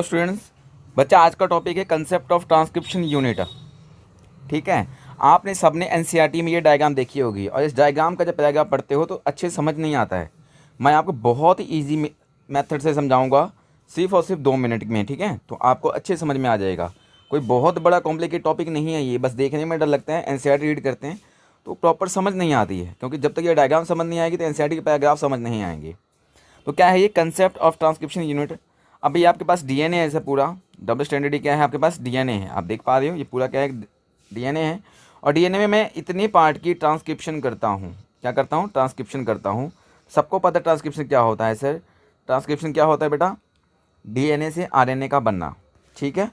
तो स्टूडेंट्स, बच्चा आज का टॉपिक है कंसेप्ट ऑफ ट्रांसक्रिप्शन यूनिट। ठीक है, आपने सबने एनसीईआरटी में ये डायग्राम देखी होगी और इस डायग्राम का जब पैराग्राफ पढ़ते हो तो अच्छे से समझ नहीं आता है। मैं आपको बहुत ही ईजी मेथड से समझाऊंगा, सिर्फ और सिर्फ 2 मिनट में। ठीक है, तो आपको अच्छे समझ में आ जाएगा। कोई बहुत बड़ा कॉम्प्लिकेट टॉपिक नहीं है ये, बस देखने में डर लगता है। एनसीईआरटी रीड करते हैं तो प्रॉपर समझ नहीं आती है, क्योंकि जब तक ये डायग्राम समझ नहीं आएगी तो एनसीईआरटी के पैराग्राफ समझ नहीं आएंगे। तो क्या है ये कंसेप्ट ऑफ ट्रांसक्रिप्शन यूनिट? अभी आपके पास डीएनए है, ऐसा पूरा डबल स्टैंडर्ड क्या है, आपके पास डीएनए है। आप देख पा रहे हो ये पूरा क्या है, डीएनए है। और डीएनए में मैं इतने पार्ट की ट्रांसक्रिप्शन करता हूँ। क्या करता हूँ? ट्रांसक्रिप्शन करता हूँ। सबको पता है ट्रांसक्रिप्शन क्या होता है सर? ट्रांसक्रिप्शन क्या होता है बेटा? डीएनए से आरएनए का बनना। ठीक है,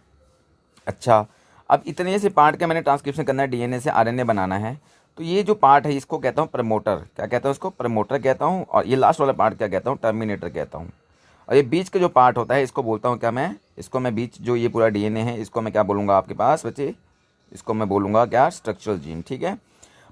अच्छा, अब इतने से पार्ट का मैंने ट्रांसक्रिप्शन करना है, डीएनए से आरएनए बनाना है। तो ये जो पार्ट है इसको कहता हूँ प्रमोटर। क्या कहता हूँ इसको? प्रमोटर कहता हूँ। और ये लास्ट वाला पार्ट क्या कहता हूँ? टर्मिनेटर कहता हूँ। और ये बीच का जो पार्ट होता है इसको बोलता हूँ क्या मैं? इसको मैं बीच जो ये पूरा डीएनए है इसको मैं क्या बोलूँगा आपके पास बच्चे? इसको मैं बोलूँगा क्या? Structural gene. ठीक है,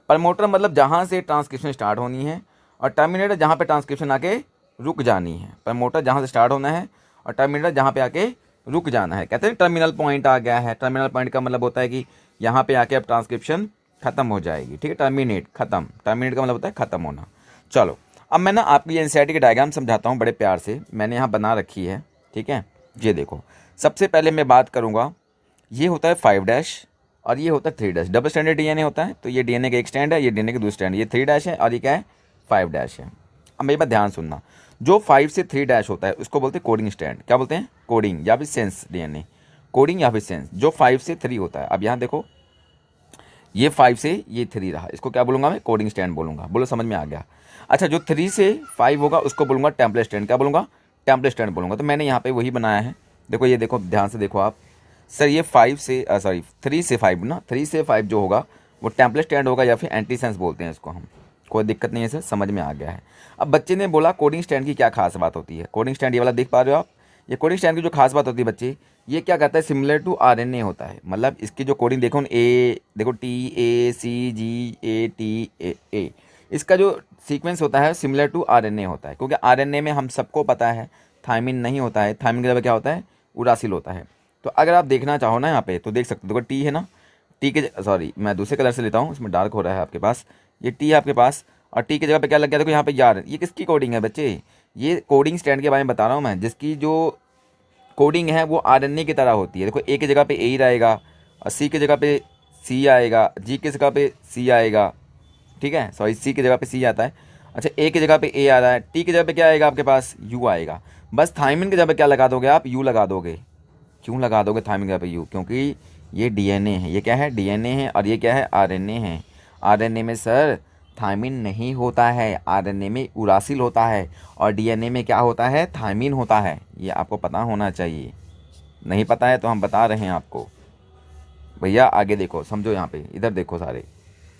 प्रमोटर मतलब जहाँ से ट्रांसक्रिप्शन स्टार्ट होनी है, और टर्मिनेटर जहाँ पे ट्रांसक्रिप्शन आके रुक जानी है। प्रमोटर जहाँ से स्टार्ट होना है और टर्मिनेटर जहाँ पे आके रुक जाना है। कहते हैं टर्मिनल पॉइंट आ गया है। टर्मिनल पॉइंट का मतलब होता है कि यहाँ पे आके अब ट्रांसक्रिप्शन खत्म हो जाएगी। ठीक है, टर्मिनेट, खत्म। टर्मिनेट का मतलब होता है खत्म होना। चलो, अब मैं ना आपको ये एनसीईआरटी के डायग्राम समझाता हूँ बड़े प्यार से। मैंने यहाँ बना रखी है। ठीक है, ये देखो, सबसे पहले मैं बात करूँगा, ये होता है 5' और ये होता है 3'। डबल स्टैंडर्ड डीएनए होता है, तो ये डीएनए का एक स्टैंड है, ये डीएनए का दूसरा स्टैंड है। ये 3' है और ये क्या है? 5' है। अब मेरी बात ध्यान सुनना, जो 5 से 3' होता है उसको बोलते हैं कोडिंग स्टैंड। क्या बोलते हैं? कोडिंग या फिर सेंस डीएनए। कोडिंग या फिर सेंस। जो 5 से 3 होता है, अब यहाँ देखो, ये 5 से ये 3 रहा, इसको क्या बोलूँगा मैं? कोडिंग स्टैंड बोलूँगा। बोलो समझ में आ गया? अच्छा, जो 3 से 5 होगा उसको बोलूँगा टेम्पलेट स्टैंड। क्या बोलूँगा? टेम्पलेट स्टैंड बोलूँगा। तो मैंने यहाँ पे वही बनाया है। देखो, ये देखो, ध्यान से देखो आप। सर ये 3 से 5 ना, 3 से 5 जो होगा वो टेम्पलेट स्टैंड होगा या फिर एंटी सेंस बोलते हैं इसको हम। कोई दिक्कत नहीं है सर, समझ में आ गया है। अब बच्चे ने बोला कोडिंग स्टैंड की क्या खास बात होती है? कोडिंग स्टैंड ये वाला देख पा रहे हो आप? ये कोडिंग स्टैंड की जो खास बात होती है बच्चे, ये क्या कहता है? सिमिलर टू आरएनए होता है। मतलब इसकी जो कोडिंग देखो, ए देखो, TACGATA, इसका जो सीक्वेंस होता है सिमिलर टू आरएनए होता है। क्योंकि आरएनए में हम सबको पता है थायमिन नहीं होता है। थायमिन की जगह क्या होता है? उरासिल होता है। तो अगर आप देखना चाहो ना यहाँ पे तो देख सकते हो। देखो टी है ना, टी के सॉरी मैं दूसरे कलर से लेता हूँ, इसमें डार्क हो रहा है आपके पास। ये टी है आपके पास और टी की जगह पे क्या लग गया? देखो यहाँ पे यार, ये किसकी कोडिंग है बच्चे? ये कोडिंग स्टैंड के बारे में बता रहा हूँ मैं, जिसकी जो कोडिंग है वो आरएनए की तरह होती है। देखो, ए की जगह पे ए ही रहेगा और सी की जगह पे सी आएगा, जी की जगह पे सी आएगा। ठीक है, सॉरी सी की जगह पे सी आता है। अच्छा, ए की जगह पे ए आ रहा है, टी की जगह पे क्या आएगा आपके पास? यू आएगा। बस थायमिन की जगह पे क्या लगा दोगे आप? यू लगा दोगे। क्यों लगा दोगे थायमिन की जगह पे यू? क्योंकि ये डीएनए है। ये क्या है? डीएनए है। और ये क्या है? आरएनए है। आरएनए में सर थायमिन नहीं होता है, आरएनए में उरासिल होता है। और डीएनए में क्या होता है? थायमिन होता है। ये आपको पता होना चाहिए। नहीं पता है तो हम बता रहे हैं आपको। भैया आगे देखो, समझो, यहाँ पे इधर देखो सारे।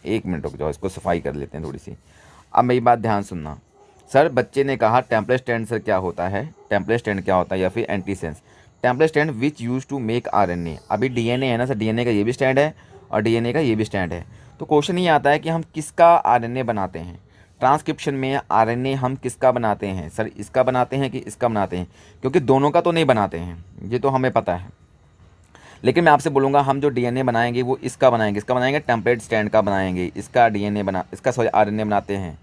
1 मिनट रुक जाओ, इसको सफाई कर लेते हैं थोड़ी सी। अब मेरी बात ध्यान सुनना। सर बच्चे ने कहा टेम्पलेट स्टैंड सर क्या होता है? टेम्पलेट स्टैंड क्या होता है या फिर antisense? Template strand which use to make RNA. अभी डीएनए है ना सर, डीएनए का ये भी स्टैंड है और डीएनए का ये भी स्टैंड है। तो क्वेश्चन ये आता है कि हम किसका आरएनए बनाते हैं? ट्रांसक्रिप्शन में आरएनए हम किसका बनाते हैं सर? इसका बनाते हैं कि इसका बनाते हैं? क्योंकि दोनों का तो नहीं बनाते हैं, ये तो हमें पता है। लेकिन मैं आपसे बोलूँगा हम जो डीएनए बनाएंगे वो इसका बनाएंगे। इसका बनाएंगे टेम्पलेट स्टैंड का बनाएंगे। इसका डीएनए बना, इसका सॉरी आरएनए बनाते हैं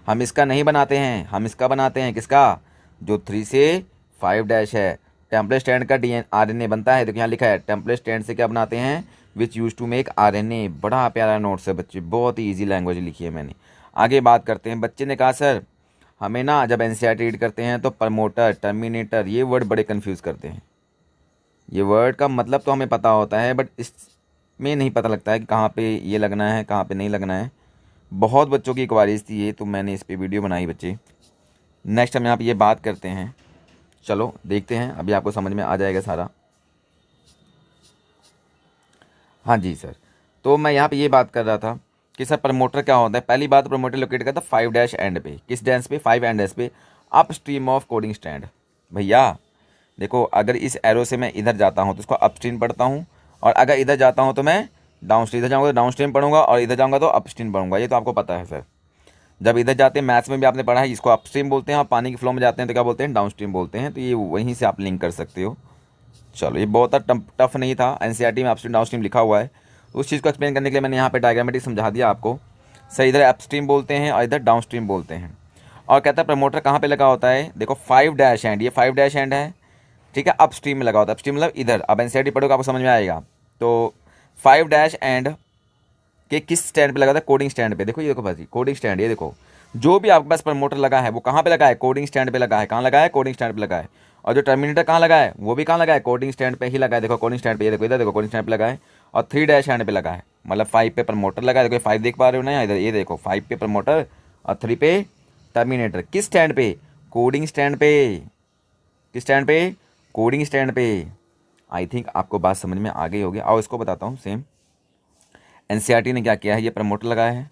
हम। इसका नहीं बनाते हैं, हम इसका बनाते हैं। किसका? जो 3 से 5' है। टेम्पलेट स्टैंड का डीएन आरएनए बनता है। देखो यहाँ लिखा है टेम्पलेट स्टैंड से क्या बनाते हैं? Which use to make RNA. बड़ा प्यारा नोट्स है बच्चे, बहुत ही ईजी लैंग्वेज लिखी है मैंने। आगे बात करते हैं। बच्चे ने कहा सर हमें ना जब एनसीईआरटी रीड करते हैं तो प्रमोटर, टर्मिनेटर, ये वर्ड बड़े कन्फ्यूज़ करते हैं। ये वर्ड का मतलब तो हमें पता होता है, बट इसमें नहीं पता लगता है कि कहाँ पे ये लगना है, कहाँ पे नहीं लगना है। बहुत बच्चों की क्वारीज थी ये, तो मैंने इस पे वीडियो बनाई बच्चे। नेक्स्ट हम यहाँ पे ये बात करते हैं। चलो देखते हैं, अभी आपको समझ में आ जाएगा सारा। हाँ जी सर, तो मैं यहाँ पे ये बात कर रहा था कि सर प्रमोटर क्या होता है। पहली बात, प्रमोटर लोकेट करता है 5' एंड पे। किस डेंस पे? 5 एंड पे, up stream of coding stand. भैया देखो, अगर इस एरो से मैं इधर जाता हूँ तो इसको अपस्ट्रीम पढ़ता हूँ, और अगर इधर जाता हूँ तो मैं डाउन स्ट्रीम, इधर जाऊँगा तो डाउन स्ट्रीम पढ़ूंगा, और इधर जाऊँगा तो अपस्ट्रीम पढ़ूंगा। ये तो आपको पता है सर। जब इधर जाते हैं मैथ्स में भी आपने पढ़ा है, इसको अपस्ट्रीम बोलते हैं, और पानी के फ्लो में जाते हैं तो क्या बोलते हैं? डाउन स्ट्रीम बोलते हैं। तो ये वहीं से आप लिंक कर सकते हो। चलो ये बहुत टफ नहीं था, एनसीईआरटी में अपस्ट्रीम डाउनस्ट्रीम लिखा हुआ है, उस चीज़ को एक्सप्लेन करने के लिए मैंने यहाँ पे डायग्रामेटिक समझा दिया आपको। सर इधर अपस्ट्रीम बोलते हैं और इधर डाउनस्ट्रीम बोलते हैं। और कहता है प्रमोटर कहाँ पे लगा होता है, देखो 5 डैश एंड, ये 5 डैश एंड है, ठीक है, अपस्ट्रीम में लगा होता है। अपस्ट्रीम मतलब इधर, अब एनसीईआरटी पढ़ोगे आपको समझ में आएगा। तो 5 डैश एंड के किस स्टैंड पे लगा था, कोडिंग स्टैंड पे। देखो ये देखो भाजी कोडिंग स्टैंड, ये देखो जो भी आपके पास प्रमोटर लगा है वो कहाँ पे लगा है, कोडिंग स्टैंड पे लगा है। कहाँ लगा है, कोडिंग स्टैंड पे लगा है। और जो टर्मिनेटर कहाँ लगा है, वो भी कहाँ लगा है, कोडिंग स्टैंड पे ही लगा है। देखो कोडिंग स्टैंड पे, ये देखो इधर देखो कोडिंग स्टैंड पे लगा है। और 3 डैश हैंड पे लगा है, मतलब 5 पे प्रमोटर लगा है। देखो 5 देख पा रहे हो ना इधर, ये देखो 5 पे प्रमोटर और 3 पे टर्मिनेटर। किस स्टैंड पे, कोडिंग स्टैंड पे। किस स्टैंड पे, कोडिंग स्टैंड पे। आई थिंक आपको बात समझ में आ गई होगी। आओ इसको बताता हूँ सेम। एनसीईआरटी ने क्या किया है, ये प्रमोटर लगाया है।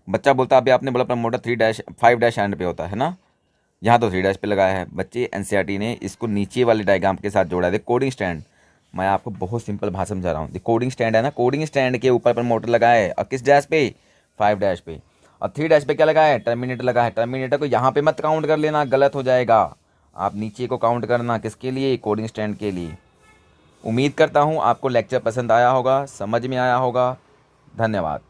बच्चा बोलता है अभी आपने बोला प्रमोटर 3 डैश 5 डैश हैंड पे होता है ना, यहाँ तो 3 डैश पे लगाया है। बच्चे एनसीईआरटी ने इसको नीचे वाले डायग्राम के साथ जोड़ा है। कोडिंग स्टैंड, मैं आपको बहुत सिंपल भाषा समझा रहा हूँ। कोडिंग स्टैंड है ना, कोडिंग स्टैंड के ऊपर प्रमोटर लगाया है। और किस डैश पे, 5 डैश पे। और 3 डैश पे क्या लगा है, टर्मिनेटर लगा है। टर्मिनेटर को यहाँ पे मत काउंट कर लेना, गलत हो जाएगा। आप नीचे को काउंट करना, किसके लिए, कोडिंग स्टैंड के लिए। उम्मीद करता हूँ आपको लेक्चर पसंद आया होगा, समझ में आया होगा। धन्यवाद।